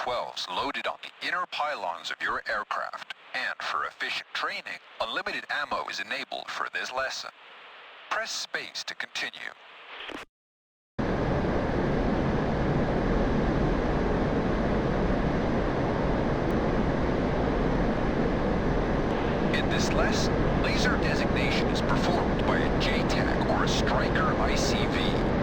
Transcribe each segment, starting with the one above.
GBU-12s loaded on the inner pylons of your aircraft, and for efficient training, unlimited ammo is enabled for this lesson. Press space to continue. In this lesson, laser designation is performed by a Jtac or a Striker ICV.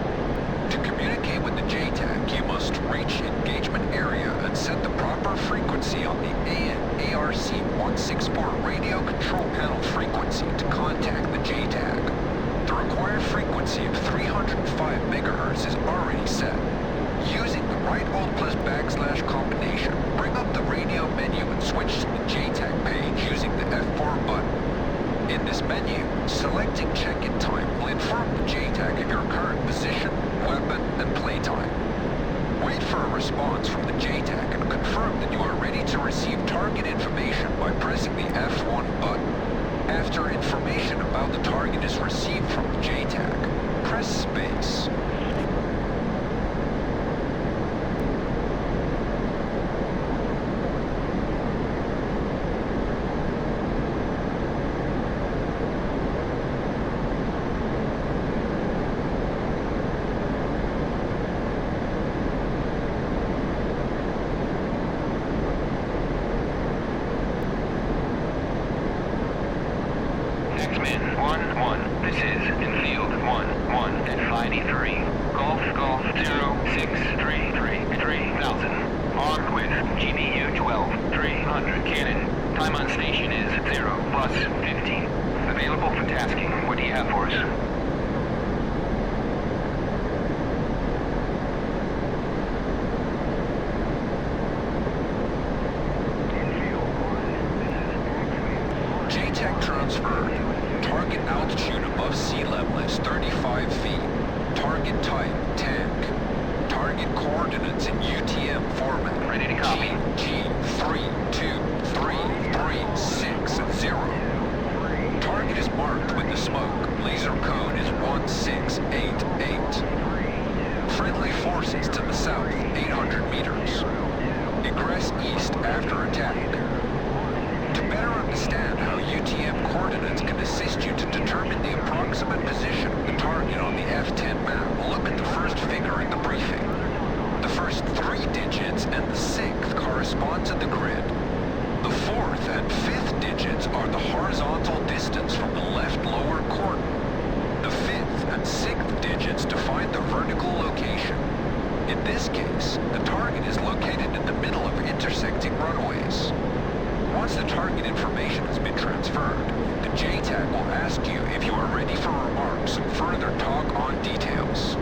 To communicate with the Jtac, you must reach engagement area and set the proper frequency on the AN/ARC-164 radio control panel frequency to contact the Jtac. The required frequency of 305 MHz is already set. Using the right alt plus / combination, bring up the radio menu and switch to the Jtac page using the F4 button. In this menu, selecting check-in time will inform the Jtac of your current position, weapon, and playtime. Wait for a response from the Jtac and confirm that you are ready to receive target information by pressing the F1 button. After information about the target is received from the Jtac, press space. X-Men 1-1, this is infield 1-1 at 5E3, Golf 0633 3000, armed with GBU-12 300 cannon. Time on station is 0 plus 15. Available for tasking. What do you have for us? Jtac transferred. Target altitude above sea level is 35 feet. Target type, tank. Target coordinates in UTM format. Ready to copy. G3233660. Target is marked with the smoke. Laser code is 1688. Friendly forces to the south, 800 meters. Egress east after attack. To better understand how UTM coordinates can assist you to determine the approximate position of the target on the F10 map, look at the first figure in the briefing. The first 3 digits and the 6th correspond to the grid. The 4th and 5th digits are the horizontal distance from the left lower coordinate. The 5th and 6th digits define the vertical location. In this case, the target is located in the middle of intersecting runways. Once the target information has been transferred, the Jtac will ask you if you are ready for remarks and further talk on details.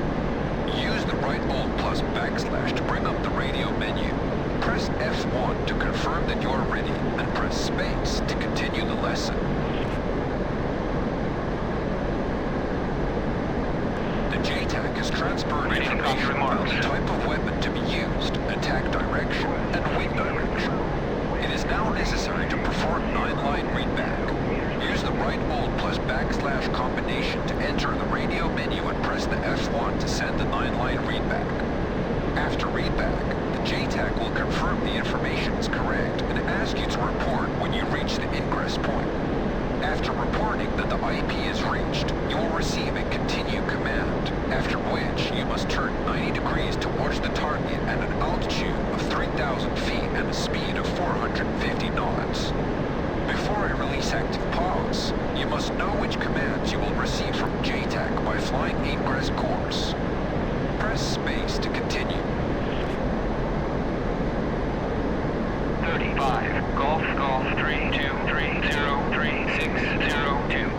Use the right alt plus / to bring up the radio menu. Press F1 to confirm that you are ready, and press space to continue the lesson. The Jtac has transferred information about the type of weapon to be used, attack direction, and wind direction. It is now necessary to perform 9-line readback. Use the right alt plus / combination to enter the radio menu and press the F1 to send the 9-line readback. After readback, the Jtac will confirm the information is correct and ask you to report when you reach the ingress point. After reporting that the IP is reached, you will receive a continue command, after which you must turn 90 degrees towards the target at an altitude of 3,000 feet and a speed of 450 knots. Before I release active pause, you must know which commands you will receive from Jtac by flying ingress course. Press space to continue. 35, Golf 32303602.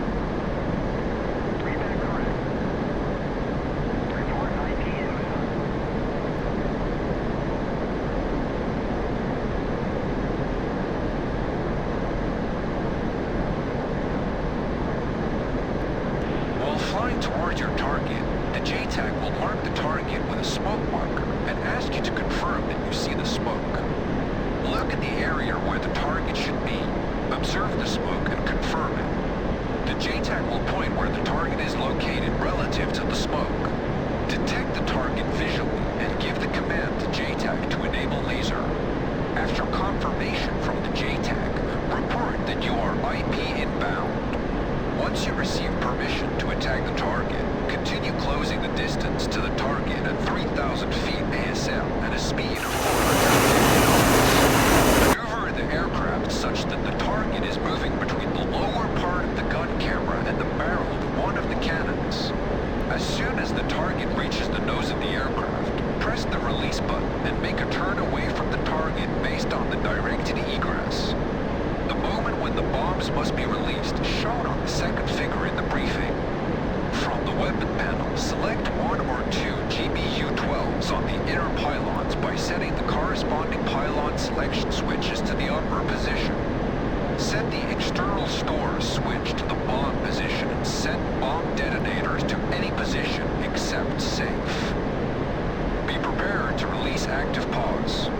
Readback correct. Report IP info. While flying toward your target, the Jtac will mark the target with a smoke marker and ask you to confirm that you see the smoke. Look at the area where the target should be explosives must be released, shown on the second figure in the briefing. From the weapon panel, select one or two GBU-12s on the inner pylons by setting the corresponding pylon selection switches to the upper position. Set the external store switch to the bomb position and set bomb detonators to any position except safe. Be prepared to release active pause.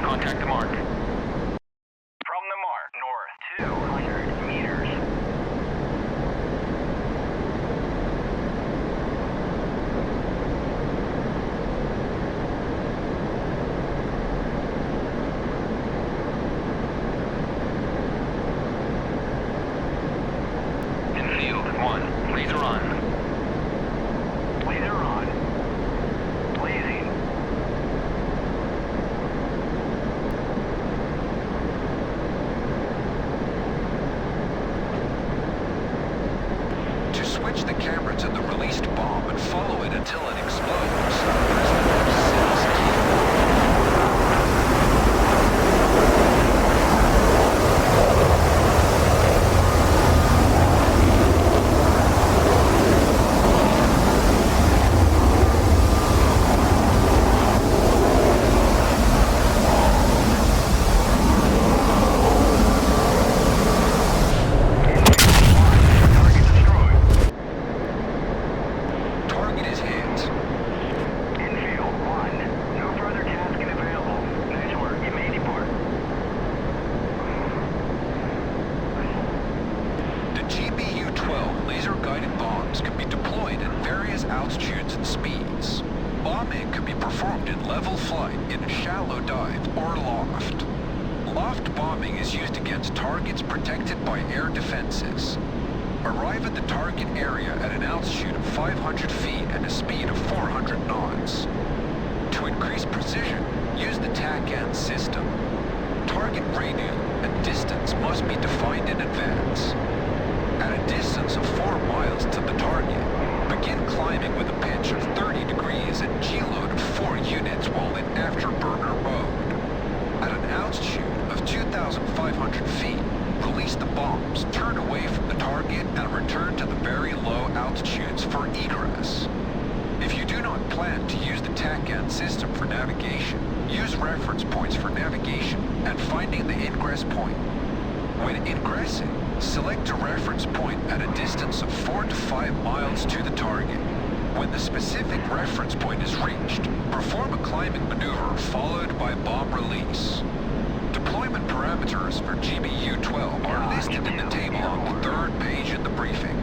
Contact the mark. From the mark, north 200 meters. laser-guided bombs can be deployed at various altitudes and speeds. Bombing can be performed in level flight, in a shallow dive, or loft. Loft bombing is used against targets protected by air defenses. Arrive at the target area at an altitude of 500 feet and a speed of 400 knots. To increase precision, use the TACAN system. Target radius and distance must be defined in advance. At a distance of 4 miles to the target, begin climbing with a pitch of 30 degrees and G-load of 4 units while in afterburner mode. At an altitude of 2,500 feet, release the bombs, turn away from the target, and return to the very low altitudes for egress. If you do not plan to use the TACAN system for navigation, use reference points for navigation and finding the ingress point. When ingressing, select a reference point at a distance of 4 to 5 miles to the target. When the specific reference point is reached, perform a climbing maneuver followed by bomb release. Deployment parameters for GBU-12 are listed in the table on the 3rd page in the briefing.